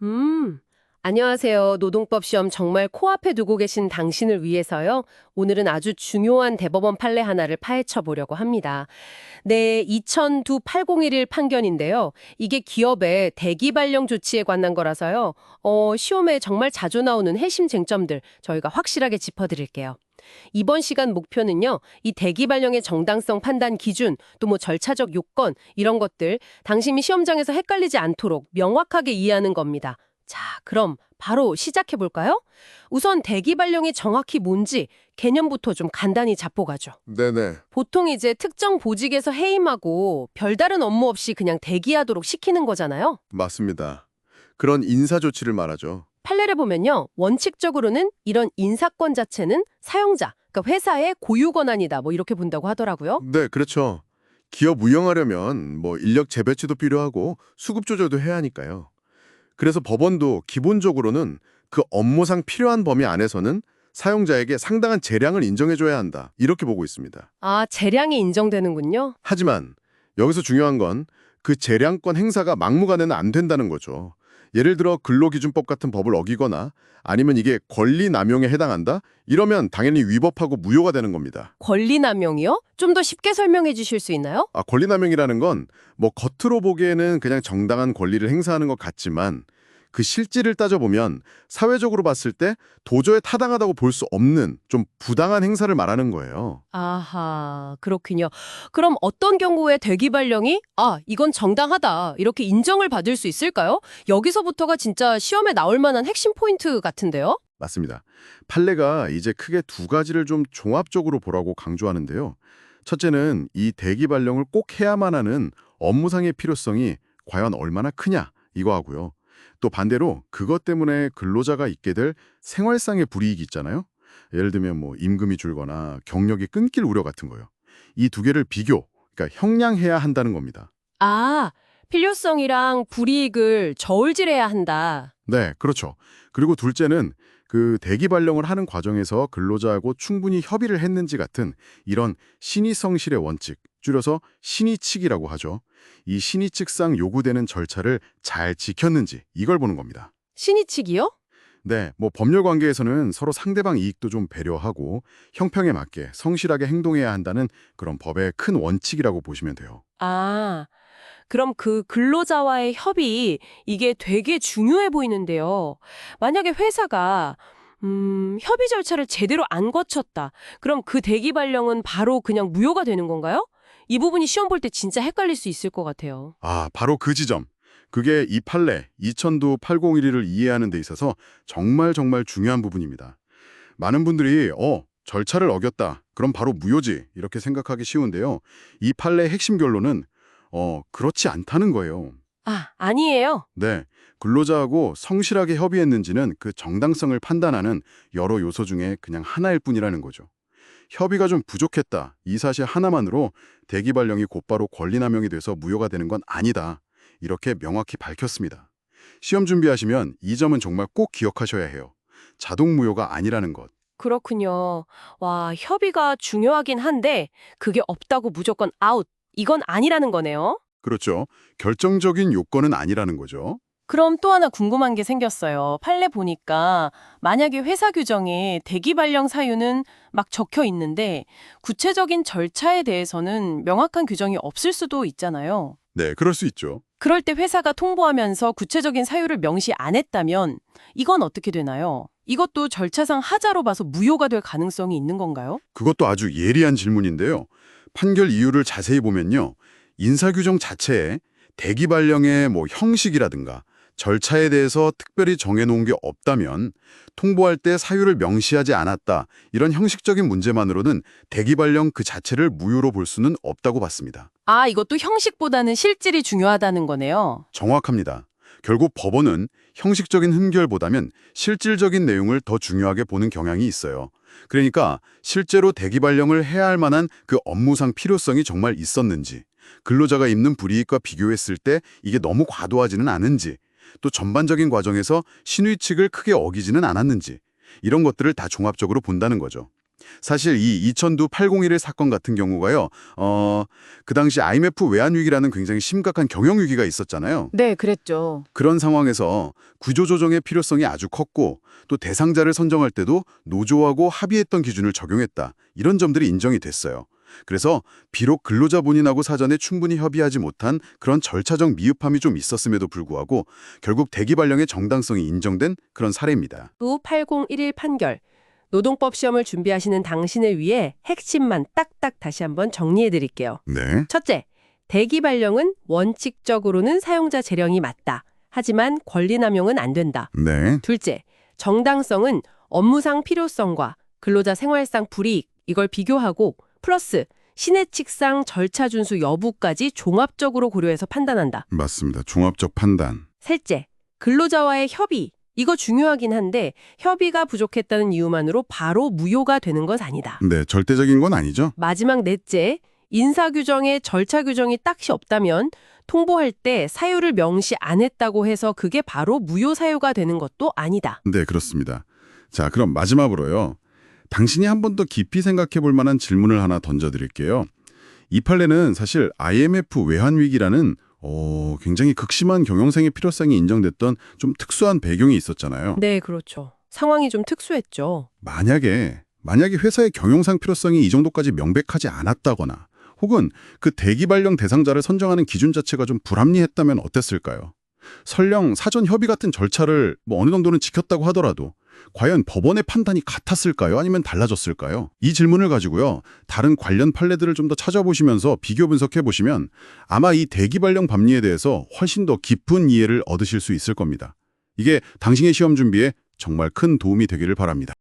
음, 안녕하세요. 노동법 시험 정말 코앞에 두고 계신 당신을 위해서요. 오늘은 아주 중요한 대법원 판례 하나를 파헤쳐 보려고 합니다. 네, 2002-8011 판결인데요. 이게 기업의 대기 발령 조치에 관한 거라서요. 시험에 정말 자주 나오는 핵심 쟁점들 저희가 확실하게 짚어드릴게요. 이번 시간 목표는요, 이 대기 발령의 정당성 판단 기준, 또 뭐 절차적 요건, 이런 것들, 당신이 시험장에서 헷갈리지 않도록 명확하게 이해하는 겁니다. 자, 그럼 바로 시작해 볼까요? 우선 대기 발령이 정확히 뭔지 개념부터 좀 간단히 잡고 가죠. 네네. 보통 이제 특정 보직에서 해임하고 별다른 업무 없이 그냥 대기하도록 시키는 거잖아요. 맞습니다. 그런 인사 조치를 말하죠. 판례를 보면요. 원칙적으로는 이런 인사권 자체는 사용자, 그러니까 회사의 고유 권한이다. 뭐 이렇게 본다고 하더라고요. 네, 그렇죠. 기업 운영하려면 인력 재배치도 필요하고 수급 조절도 해야 하니까요. 그래서 법원도 기본적으로는 그 업무상 필요한 범위 안에서는 사용자에게 상당한 재량을 인정해줘야 한다. 이렇게 보고 있습니다. 아, 재량이 인정되는군요. 하지만 여기서 중요한 건 그 재량권 행사가 막무가내는 안 된다는 거죠. 예를 들어 근로기준법 같은 법을 어기거나 아니면 이게 권리 남용에 해당한다? 이러면 당연히 위법하고 무효가 되는 겁니다. 권리 남용이요? 좀 더 쉽게 설명해 주실 수 있나요? 권리 남용이라는 건 겉으로 보기에는 그냥 정당한 권리를 행사하는 것 같지만 그 실질을 따져보면 사회적으로 봤을 때 도저히 타당하다고 볼 수 없는 좀 부당한 행사를 말하는 거예요. 아하, 그렇군요. 그럼 어떤 경우에 대기 발령이 이건 정당하다 이렇게 인정을 받을 수 있을까요? 여기서부터가 진짜 시험에 나올 만한 핵심 포인트 같은데요? 맞습니다. 판례가 이제 크게 두 가지를 좀 종합적으로 보라고 강조하는데요. 첫째는 이 대기 발령을 꼭 해야만 하는 업무상의 필요성이 과연 얼마나 크냐 이거 하고요. 또 반대로 그것 때문에 근로자가 있게 될 생활상의 불이익이 있잖아요. 예를 들면 임금이 줄거나 경력이 끊길 우려 같은 거요. 이 두 개를 그러니까 형량해야 한다는 겁니다. 아, 필요성이랑 불이익을 저울질해야 한다. 네, 그렇죠. 그리고 둘째는 그 대기 발령을 하는 과정에서 근로자하고 충분히 협의를 했는지 같은 이런 신의성실의 원칙, 줄여서 신의칙이라고 하죠. 이 신의칙상 요구되는 절차를 잘 지켰는지 이걸 보는 겁니다. 신의칙이요? 네, 법률 관계에서는 서로 상대방 이익도 좀 배려하고 형평에 맞게 성실하게 행동해야 한다는 그런 법의 큰 원칙이라고 보시면 돼요. 아, 그럼 그 근로자와의 협의, 이게 되게 중요해 보이는데요. 만약에 회사가, 협의 절차를 제대로 안 거쳤다. 그럼 그 대기 발령은 바로 그냥 무효가 되는 건가요? 이 부분이 시험 볼 때 진짜 헷갈릴 수 있을 것 같아요. 바로 그 지점. 그게 이 판례 2000도 8011을 이해하는 데 있어서 정말 중요한 부분입니다. 많은 분들이 절차를 어겼다. 그럼 바로 무효지. 이렇게 생각하기 쉬운데요. 이 판례의 핵심 결론은 그렇지 않다는 거예요. 아니에요. 네, 근로자하고 성실하게 협의했는지는 그 정당성을 판단하는 여러 요소 중에 그냥 하나일 뿐이라는 거죠. 협의가 좀 부족했다. 이 사실 하나만으로 대기 발령이 곧바로 권리 남용이 돼서 무효가 되는 건 아니다. 이렇게 명확히 밝혔습니다. 시험 준비하시면 이 점은 정말 꼭 기억하셔야 해요. 자동 무효가 아니라는 것. 그렇군요. 와, 협의가 중요하긴 한데, 그게 없다고 무조건 아웃. 이건 아니라는 거네요. 그렇죠. 결정적인 요건은 아니라는 거죠. 그럼 또 하나 궁금한 게 생겼어요. 판례 보니까 만약에 회사 규정에 대기 발령 사유는 막 적혀 있는데 구체적인 절차에 대해서는 명확한 규정이 없을 수도 있잖아요. 네, 그럴 수 있죠. 그럴 때 회사가 통보하면서 구체적인 사유를 명시 안 했다면 이건 어떻게 되나요? 이것도 절차상 하자로 봐서 무효가 될 가능성이 있는 건가요? 그것도 아주 예리한 질문인데요. 판결 이유를 자세히 보면요. 인사규정 자체에 대기 발령의 형식이라든가 절차에 대해서 특별히 정해놓은 게 없다면 통보할 때 사유를 명시하지 않았다. 이런 형식적인 문제만으로는 대기 발령 그 자체를 무효로 볼 수는 없다고 봤습니다. 이것도 형식보다는 실질이 중요하다는 거네요. 정확합니다. 결국 법원은 형식적인 흔결보다는 실질적인 내용을 더 중요하게 보는 경향이 있어요. 그러니까 실제로 대기 발령을 해야 할 만한 그 업무상 필요성이 정말 있었는지, 근로자가 입는 불이익과 비교했을 때 이게 너무 과도하지는 않은지, 또 전반적인 과정에서 신의칙을 크게 어기지는 않았는지 이런 것들을 다 종합적으로 본다는 거죠. 사실 이 2000도 801 사건 같은 경우가요. 그 당시 IMF 외환위기라는 굉장히 심각한 경영위기가 있었잖아요. 네, 그랬죠. 그런 상황에서 구조조정의 필요성이 아주 컸고 또 대상자를 선정할 때도 노조하고 합의했던 기준을 적용했다. 이런 점들이 인정이 됐어요. 그래서 비록 근로자 본인하고 사전에 충분히 협의하지 못한 그런 절차적 미흡함이 좀 있었음에도 불구하고 결국 대기 발령의 정당성이 인정된 그런 사례입니다. 또 8011 판결. 노동법 시험을 준비하시는 당신을 위해 핵심만 딱딱 다시 한번 정리해 드릴게요. 네. 첫째, 대기 발령은 원칙적으로는 사용자 재량이 맞다. 하지만 권리 남용은 안 된다. 네. 둘째, 정당성은 업무상 필요성과 근로자 생활상 불이익 이걸 비교하고 플러스 신해칙상 절차 준수 여부까지 종합적으로 고려해서 판단한다. 맞습니다. 종합적 판단. 셋째, 근로자와의 협의. 이거 중요하긴 한데 협의가 부족했다는 이유만으로 바로 무효가 되는 건 아니다. 네, 절대적인 건 아니죠. 마지막 넷째, 인사규정에 절차 규정이 딱히 없다면 통보할 때 사유를 명시 안 했다고 해서 그게 바로 무효 사유가 되는 것도 아니다. 네, 그렇습니다. 자, 그럼 마지막으로요. 당신이 한 번 더 깊이 생각해 볼 만한 질문을 하나 던져드릴게요. 이 판례는 사실 IMF 외환위기라는 굉장히 극심한 경영생의 필요성이 인정됐던 좀 특수한 배경이 있었잖아요. 네, 그렇죠. 상황이 좀 특수했죠. 만약에 회사의 경영상 필요성이 이 정도까지 명백하지 않았다거나 혹은 그 대기 발령 대상자를 선정하는 기준 자체가 좀 불합리했다면 어땠을까요? 설령 사전 협의 같은 절차를 어느 정도는 지켰다고 하더라도 과연 법원의 판단이 같았을까요? 아니면 달라졌을까요? 이 질문을 가지고요. 다른 관련 판례들을 좀 더 찾아보시면서 비교 분석해 보시면 아마 이 대기 발령 법리에 대해서 훨씬 더 깊은 이해를 얻으실 수 있을 겁니다. 이게 당신의 시험 준비에 정말 큰 도움이 되기를 바랍니다.